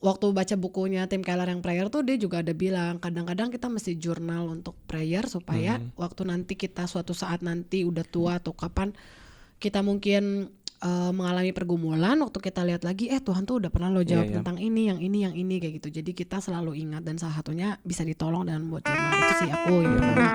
waktu baca bukunya Tim Keller yang prayer tuh dia juga ada bilang kadang-kadang kita mesti jurnal untuk prayer supaya waktu nanti kita suatu saat nanti udah tua atau kapan kita mungkin mengalami pergumulan, waktu kita lihat lagi Tuhan tuh udah pernah lo jawab tentang ini yang ini kayak gitu. Jadi kita selalu ingat, dan salah satunya bisa ditolong dengan buat jurnal. Itu sih aku yang pertama.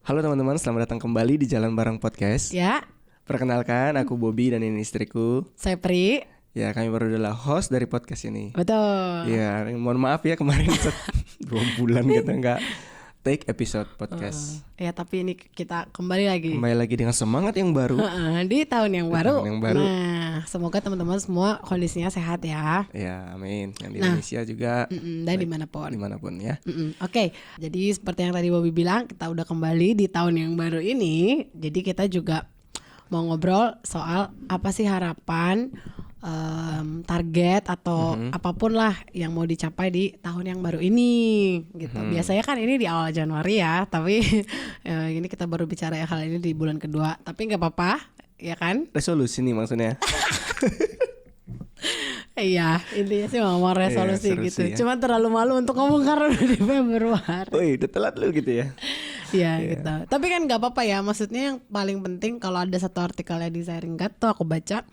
Halo teman-teman, selamat datang kembali di Jalan Bareng Podcast. Ya. Perkenalkan, aku Bobby dan ini istriku. Saya Pri. Ya, kami baru adalah host dari podcast ini. Betul. Ya, mohon maaf ya kemarin 2 bulan kita nggak take episode podcast. Ya, tapi ini kita kembali lagi dengan semangat yang baru. Di tahun yang baru. Tahun yang baru. Nah, semoga teman-teman semua kondisinya sehat ya. Ya, amin. Yang di Indonesia juga. Dan dimanapun ya. Oke, jadi seperti yang tadi Bobby bilang, kita udah kembali di tahun yang baru ini. Jadi kita juga mau ngobrol soal apa sih harapan, target atau apapun lah yang mau dicapai di tahun yang baru ini gitu. Biasanya kan ini di awal Januari ya, tapi ini kita baru bicara hal ini di bulan kedua. Tapi nggak apa-apa, ya kan? Resolusi nih maksudnya. Iya, intinya sih ngomong resolusi gitu. Ya. Cuma terlalu malu untuk ngomong karena udah di Februari. Woi, udah telat lu gitu ya. Iya gitu. Tapi kan nggak apa-apa ya. Maksudnya yang paling penting kalau ada satu artikelnya di Sharinggat tuh aku baca,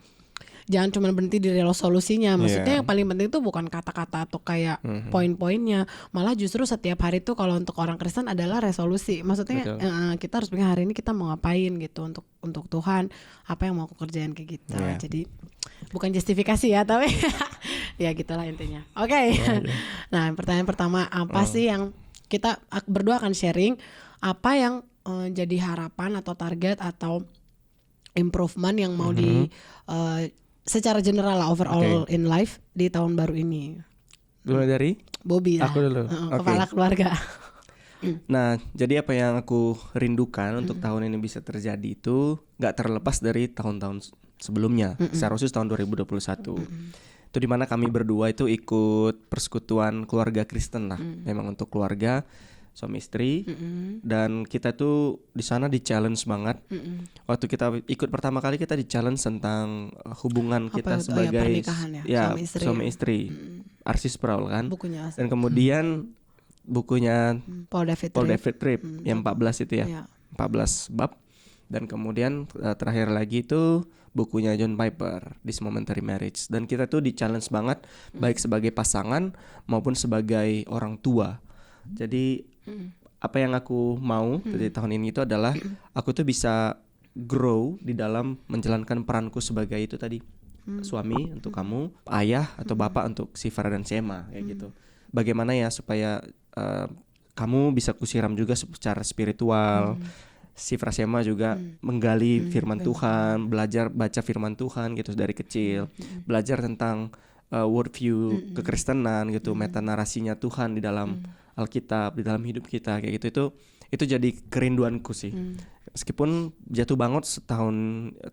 jangan cuma berhenti di resolusinya. Maksudnya yang paling penting tuh bukan kata-kata atau kayak poin-poinnya. Malah justru setiap hari tuh kalau untuk orang Kristen adalah resolusi. Maksudnya kita harus pikir hari ini kita mau ngapain gitu untuk Tuhan. Apa yang mau aku kerjain kayak gitu. Jadi bukan justifikasi ya, tapi ya gitulah intinya. Oke. Nah, pertanyaan pertama, apa sih yang kita berdua akan sharing, apa yang jadi harapan atau target atau improvement yang mau di secara general lah, overall in life di tahun baru ini. Dulu dari Bobby lah. Aku dulu. Kepala keluarga. Nah, jadi apa yang aku rindukan untuk tahun ini bisa terjadi itu gak terlepas dari tahun-tahun sebelumnya. Secara khusus tahun 2021. Itu dimana kami berdua itu ikut persekutuan keluarga Kristen lah. Memang untuk keluarga, suami istri, dan kita tuh di sana di challenge banget. Waktu kita ikut pertama kali kita di challenge tentang hubungan kita sebagai pernikahan ya, suami istri. Arsis Sproul kan. Bukunya dan kemudian bukunya Paul David Tripp yang 14 itu ya. 14 bab. Dan kemudian terakhir lagi itu bukunya John Piper, This Momentary Marriage. Dan kita tuh di challenge banget baik sebagai pasangan maupun sebagai orang tua. Jadi apa yang aku mau dari tahun ini itu adalah aku tuh bisa grow di dalam menjalankan peranku sebagai itu tadi, suami untuk kamu, ayah atau bapak untuk si Farah dan si Emma kayak gitu. Bagaimana ya supaya kamu bisa kusiram juga secara spiritual. Si Frasema juga menggali firman Tuhan, belajar baca firman Tuhan gitu dari kecil, belajar tentang worldview kekristenan gitu, meta narasinya Tuhan di dalam Alkitab, di dalam hidup kita kayak gitu. Itu jadi kerinduanku sih. Meskipun jatuh bangun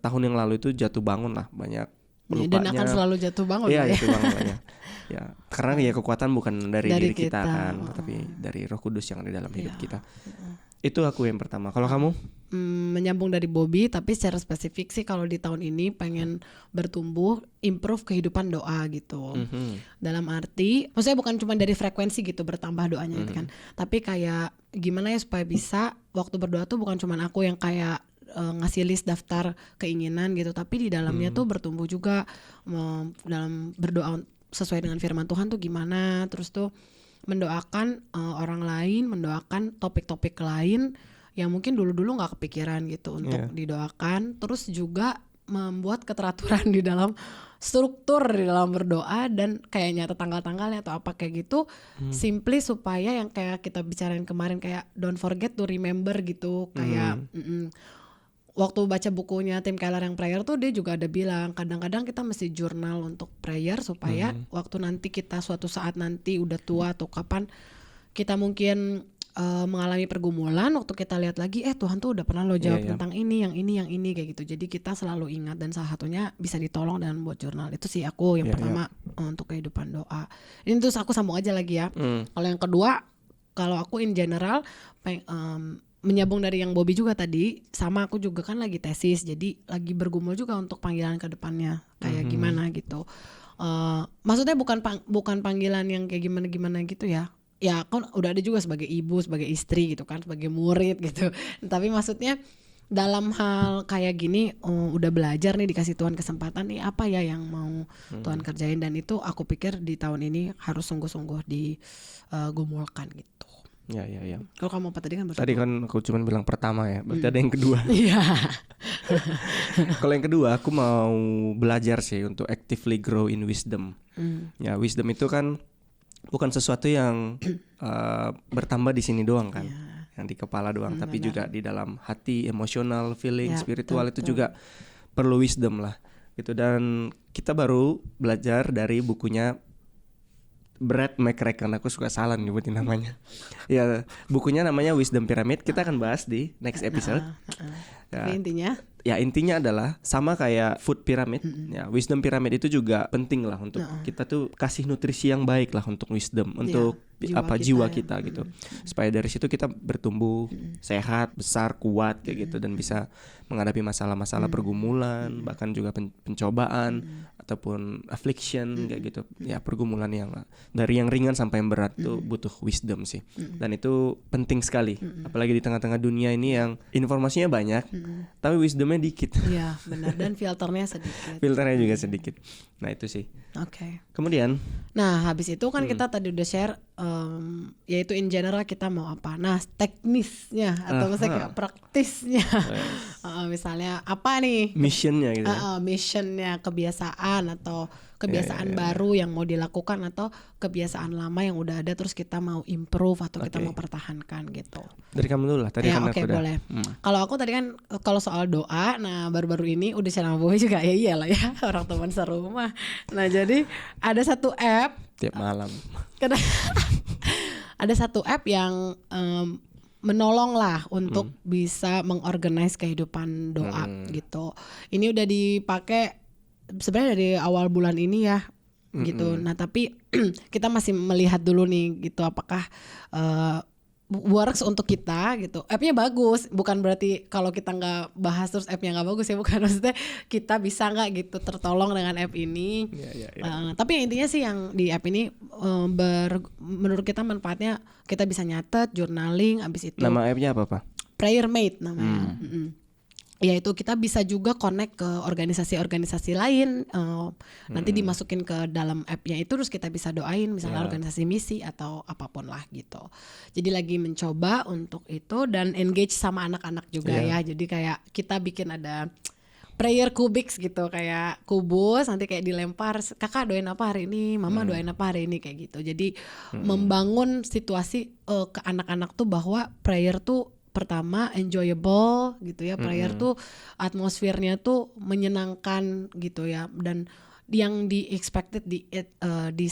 tahun yang lalu itu jatuh bangun lah, banyak pelupanya. Dan akan selalu jatuh bangun. Iya, jatuh bangun lah ya. Karena ya kekuatan bukan dari diri kita kan, tapi dari Roh Kudus yang ada di dalam hidup kita. Itu aku yang pertama. Kalau kamu? Menyambung dari Bobby, tapi secara spesifik sih kalau di tahun ini pengen bertumbuh, improve kehidupan doa gitu. Dalam arti, maksudnya bukan cuma dari frekuensi gitu bertambah doanya gitu kan, tapi kayak gimana ya supaya bisa waktu berdoa tuh bukan cuma aku yang kayak ngasih list daftar keinginan gitu, tapi di dalamnya tuh bertumbuh juga dalam berdoa sesuai dengan firman Tuhan tuh gimana, terus tuh mendoakan orang lain, mendoakan topik-topik lain yang mungkin dulu-dulu gak kepikiran gitu untuk didoakan. Terus juga membuat keteraturan di dalam struktur di dalam berdoa dan kayaknya tanggal-tanggalnya atau apa kayak gitu, simply supaya yang kayak kita bicarain kemarin kayak don't forget to remember gitu. Kayak waktu baca bukunya Tim Keller yang prayer tuh dia juga ada bilang kadang-kadang kita mesti jurnal untuk prayer supaya waktu nanti kita suatu saat nanti udah tua atau kapan kita mungkin mengalami pergumulan, waktu kita lihat lagi Tuhan tuh udah pernah lo jawab tentang ini yang ini kayak gitu. Jadi kita selalu ingat, dan salah satunya bisa ditolong dengan buat jurnal. Itu sih aku yang pertama untuk kehidupan doa. Ini terus aku sambung aja lagi ya. Kalau yang kedua kalau aku in general menyambung dari yang Bobby juga tadi, sama aku juga kan lagi tesis, jadi lagi bergumul juga untuk panggilan ke depannya kayak gimana gitu. Maksudnya bukan panggilan yang kayak gimana gitu ya. Ya kan udah ada juga sebagai ibu, sebagai istri gitu kan, sebagai murid gitu. Tapi maksudnya dalam hal kayak gini udah belajar nih, dikasih Tuhan kesempatan nih, apa ya yang mau Tuhan kerjain, dan itu aku pikir di tahun ini harus sungguh-sungguh digumulkan gitu. Ya. Kalau kamu apa tadi kan Tadi kan aku cuma bilang pertama ya, berarti ada yang kedua. Iya. Kalau yang kedua aku mau belajar sih untuk actively grow in wisdom. Ya, wisdom itu kan bukan sesuatu yang bertambah di sini doang kan. Yang di kepala doang, tapi juga di dalam hati, emosional, feeling, spiritual, itu juga perlu wisdom lah gitu. Dan kita baru belajar dari bukunya Brad McCracken, aku suka salah nyebutin namanya. Ya, bukunya namanya Wisdom Pyramid. Kita akan bahas di next episode. Ya, intinya adalah sama kayak food pyramid. Ya, wisdom pyramid itu juga penting lah untuk kita tuh kasih nutrisi yang baik lah untuk wisdom, untuk jiwa kita gitu. Supaya dari situ kita bertumbuh sehat, besar, kuat kayak gitu, dan bisa menghadapi masalah-masalah pergumulan, bahkan juga pencobaan ataupun affliction kayak gitu. Ya, pergumulan yang dari yang ringan sampai yang berat tuh butuh wisdom sih. Dan itu penting sekali, apalagi di tengah-tengah dunia ini yang informasinya banyak, tapi wisdomnya dikit. Iya, benar, dan filternya sedikit. Filternya juga sedikit. Nah, itu sih. Oke. Kemudian, nah habis itu kan kita tadi udah share, yaitu in general kita mau apa. Nah, teknisnya atau misalnya kayak praktisnya, misalnya apa nih? Missionnya gitu. Missionnya, kebiasaan atau kebiasaan baru yang mau dilakukan, atau kebiasaan lama yang udah ada terus kita mau improve atau kita mau pertahankan gitu. Dari kamu dulu lah. Tadi ya, kan oke, aku udah. boleh. Kalau aku tadi kan kalau soal doa, nah baru-baru ini udah share sama Boy juga, ya iyalah ya, orang teman serumah. Nah jadi ada satu app Tiap malam. ada satu app yang menolong lah untuk bisa mengorganize kehidupan doa gitu. Ini udah dipakai sebenarnya dari awal bulan ini ya gitu. Nah tapi kita masih melihat dulu nih gitu, apakah works untuk kita gitu. Appnya bagus, bukan berarti kalau kita nggak bahas terus appnya nggak bagus ya, bukan. Maksudnya kita bisa nggak gitu tertolong dengan app ini. Tapi intinya sih yang di app ini menurut kita manfaatnya, kita bisa nyatet, journaling, abis itu. Nama appnya apa Pak? Prayermate namanya. Yaitu kita bisa juga connect ke organisasi-organisasi lain, nanti dimasukin ke dalam appnya itu, terus kita bisa doain misalnya organisasi misi atau apapun lah gitu. Jadi lagi mencoba untuk itu dan engage sama anak-anak juga ya. Jadi kayak kita bikin ada prayer kubiks gitu, kayak kubus, nanti kayak dilempar, kakak doain apa hari ini, mama doain apa hari ini, kayak gitu. Jadi membangun situasi ke anak-anak tuh bahwa prayer tuh pertama enjoyable gitu ya, prayer tuh atmosfernya tuh menyenangkan gitu ya, dan yang di expected di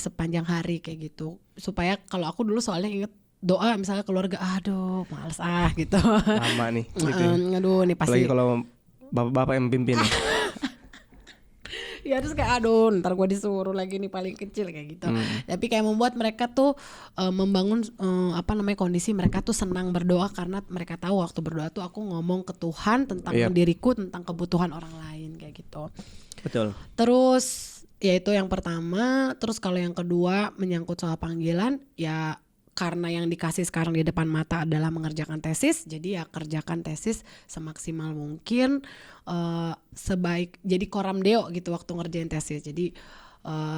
sepanjang hari kayak gitu, supaya kalau aku dulu soalnya inget doa misalnya keluarga, aduh males gitu. Lama nih gitu. Aduh nih pasti. Apalagi kalau bapak-bapak yang pimpin. Ya terus kayak aduh ntar gue disuruh lagi nih paling kecil kayak gitu. Tapi kayak membuat mereka tuh membangun kondisi mereka tuh senang berdoa, karena mereka tahu waktu berdoa tuh aku ngomong ke Tuhan tentang diriku, tentang kebutuhan orang lain kayak gitu. Betul. Terus ya itu yang pertama. Terus kalau yang kedua menyangkut soal panggilan, ya karena yang dikasih sekarang di depan mata adalah mengerjakan tesis, jadi ya kerjakan tesis semaksimal mungkin, jadi koram deo gitu waktu ngerjain tesis. Jadi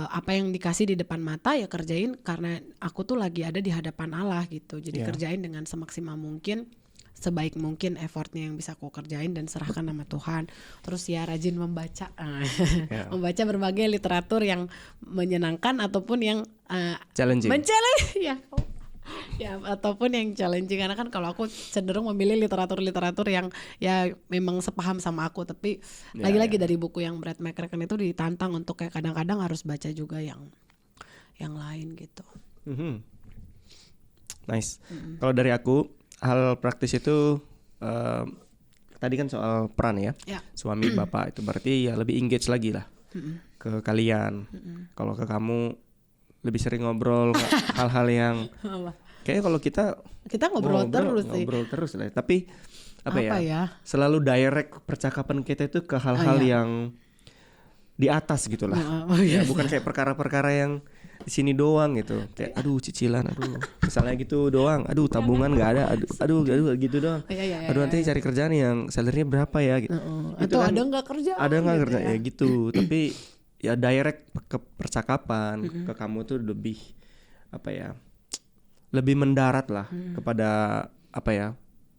apa yang dikasih di depan mata ya kerjain, karena aku tuh lagi ada di hadapan Allah gitu. Jadi kerjain dengan semaksimal mungkin, sebaik mungkin effortnya yang bisa aku kerjain, dan serahkan nama Tuhan. Terus ya rajin membaca, membaca berbagai literatur yang menyenangkan ataupun yang challenging. Ya ataupun yang challenging, karena kan kalau aku cenderung memilih literatur yang ya memang sepaham sama aku, tapi lagi-lagi dari buku yang Brad McCracken itu ditantang untuk kayak kadang-kadang harus baca juga yang lain gitu. Nice. Kalau dari aku hal praktis itu tadi kan soal peran ya. Suami bapak itu berarti ya lebih engage lagi lah ke kalian. Kalau ke kamu lebih sering ngobrol hal-hal yang Kayaknya kalau kita ngobrol terus sih. Ngobrol terus lah. Tapi apa ya? Selalu direct percakapan kita itu ke hal-hal yang di atas gitu lah. Ya, bukan kayak perkara-perkara yang di sini doang gitu. Kayak aduh cicilan, aduh misalnya gitu doang. Aduh tabungan nggak ada. Aduh gitu doang. Aduh nanti cari kerjaan yang salary-nya berapa ya gitu. Atau kan, ada nggak kerja? Ada nggak kerja ya gitu. Tapi ya direct ke percakapan ke kamu tuh lebih apa ya? Lebih mendarat lah kepada apa ya?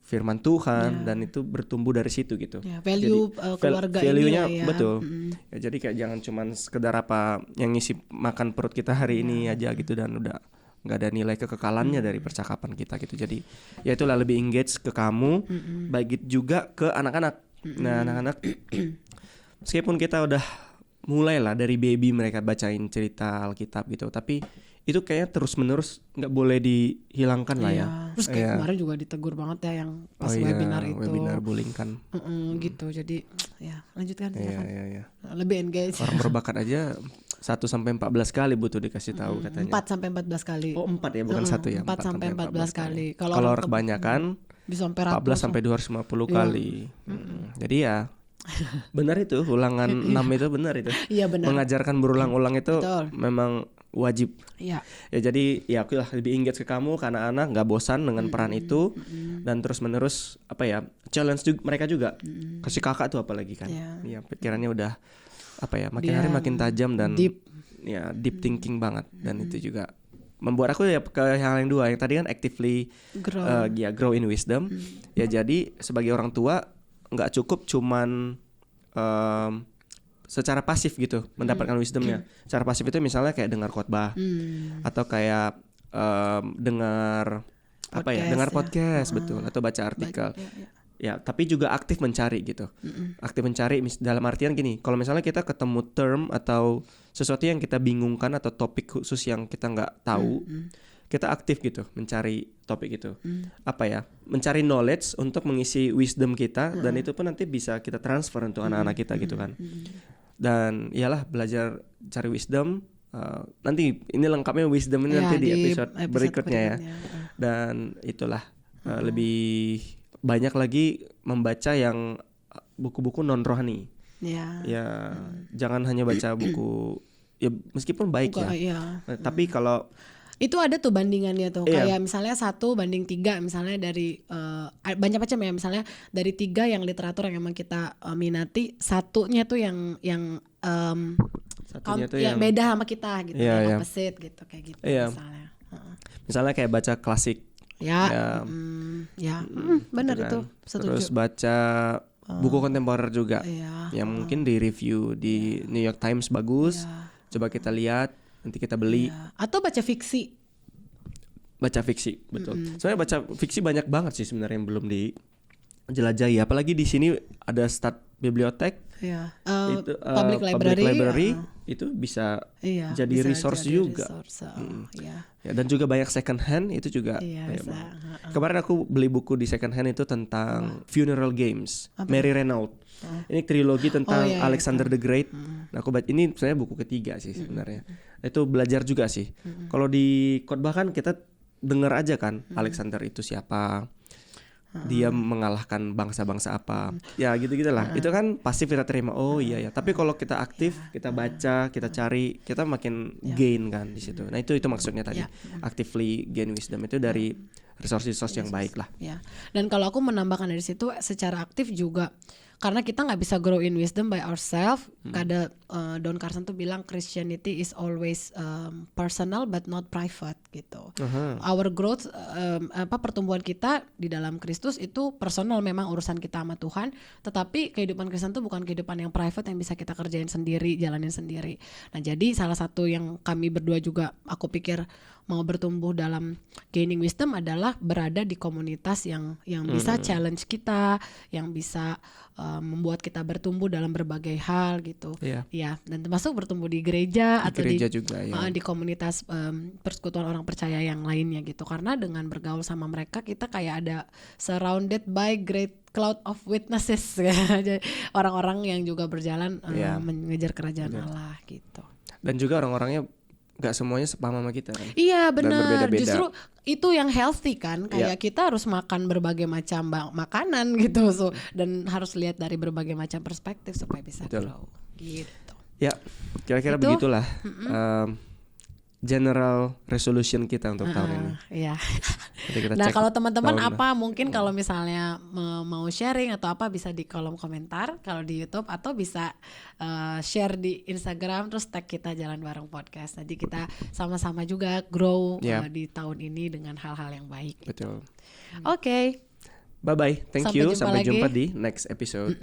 Firman Tuhan dan itu bertumbuh dari situ gitu. Value keluarga value-nya ini betul. Ya, jadi kayak jangan cuman sekedar apa yang ngisi makan perut kita hari ini aja gitu dan udah nggak ada nilai kekekalannya dari percakapan kita gitu. Jadi ya itulah lebih engage ke kamu, baik juga ke anak-anak. Nah, anak-anak meskipun kita udah mulailah dari baby mereka bacain cerita Alkitab gitu, tapi itu kayaknya terus-menerus nggak boleh dihilangkan lah ya. Terus kayak kemarin juga ditegur banget ya yang pas webinar itu. Webinar bullying kan. Gitu. Jadi ya lanjutkan silakan. Iya. Lebih engage. Orang berbakat aja 1-14 kali butuh dikasih tahu katanya. 4-14 kali. Oh 4 ya bukan 1 ya. 4-14 kali. Kalau kebanyakan bisa sampai 14-250 kali. Jadi ya benar itu ulangan 6 itu benar itu. Iya benar. Mengajarkan berulang-ulang itu memang wajib. Iya. Ya jadi ya aku lah lebih engage ke kamu karena anak nggak bosan dengan peran itu dan terus menerus apa ya challenge mereka juga. Kasih kakak tuh apalagi kan. Ya pikirannya udah apa ya makin hari makin tajam dan deep thinking banget dan itu juga membuat aku ya ke hal yang dua yang tadi kan actively grow in wisdom. Ya jadi sebagai orang tua nggak cukup cuman secara pasif gitu mendapatkan wisdomnya. Secara pasif itu misalnya kayak dengar khotbah atau kayak dengar podcast betul atau baca artikel. Ya, tapi juga aktif mencari gitu. Aktif mencari dalam artian gini, kalau misalnya kita ketemu term atau sesuatu yang kita bingungkan atau topik khusus yang kita nggak tahu, kita aktif gitu mencari topik itu. Apa ya? Mencari knowledge untuk mengisi wisdom kita dan itu pun nanti bisa kita transfer untuk anak-anak kita gitu kan. Dan iyalah belajar cari wisdom. Nanti ini lengkapnya wisdom ini nanti di episode berikutnya ya. Dan itulah lebih banyak lagi membaca yang buku-buku non rohani. Ya jangan hanya baca buku ya meskipun baik tapi kalau itu ada tuh bandingannya tuh kayak misalnya 1:3 misalnya dari banyak macam ya misalnya dari 3 yang literatur yang emang kita minati satunya tuh yang satunya tuh yang beda sama kita gitu yang opposite gitu kayak gitu misalnya kayak baca klasik benar gitu kan. itu setuju. Terus baca buku kontemporer juga yang mungkin di review di New York Times bagus coba kita lihat nanti kita beli atau baca fiksi betul. Soalnya baca fiksi banyak banget sih sebenarnya yang belum dijelajahi. Apalagi di sini ada Start Bibliotek, itu public library itu bisa jadi resource juga. Ya, dan juga banyak second hand itu juga. Kemarin aku beli buku di second hand itu tentang Funeral Games, Mary Renault. Ini trilogi tentang Alexander the Great. Nah, aku baca ini sebenarnya buku ketiga sih sebenarnya. Itu belajar juga sih. Kalau di khotbah kan kita dengar aja kan Alexander itu siapa. Dia mengalahkan bangsa-bangsa apa. Ya gitu-gitulah. Itu kan pasif kita terima. Oh iya ya. Tapi kalau kita aktif, kita baca, kita cari, kita makin gain kan di situ. Nah, itu maksudnya tadi. Actively gain wisdom itu dari resource yang baik lah. Dan kalau aku menambahkan dari situ secara aktif juga karena kita nggak bisa grow in wisdom by ourselves. Kada Don Carson tuh bilang Christianity is always personal but not private gitu. Our growth pertumbuhan kita di dalam Kristus itu personal, memang urusan kita sama Tuhan. Tetapi kehidupan Kristen tuh bukan kehidupan yang private yang bisa kita kerjain sendiri, jalanin sendiri. Nah jadi salah satu yang kami berdua juga aku pikir mau bertumbuh dalam gaining wisdom adalah berada di komunitas yang bisa challenge kita, yang bisa membuat kita bertumbuh dalam berbagai hal gitu. Dan termasuk bertumbuh di gereja atau gereja juga, di komunitas persekutuan orang percaya yang lainnya gitu. Karena dengan bergaul sama mereka kita kayak ada surrounded by great cloud of witnesses orang-orang yang juga berjalan mengejar kerajaan Allah gitu. Dan juga orang-orangnya nggak semuanya sepaham sama kita kan. Iya Dan benar, berbeda-beda. justru itu yang healthy kan, kayak kita harus makan berbagai macam makanan gitu, dan harus lihat dari berbagai macam perspektif supaya bisa grow gitu. Ya, kira-kira Itu, begitulah general resolution kita untuk tahun ini. Iya. Nanti kita Nah cek kalau teman-teman tahun apa mungkin kalau misalnya mau sharing atau apa bisa di kolom komentar kalau di YouTube, atau bisa share di Instagram terus tag kita Jalan Bareng Podcast. Nanti kita sama-sama juga grow di tahun ini dengan hal-hal yang baik. Betul. Oke. Bye bye. Thank Sampai you. jumpa Sampai lagi. jumpa di next episode.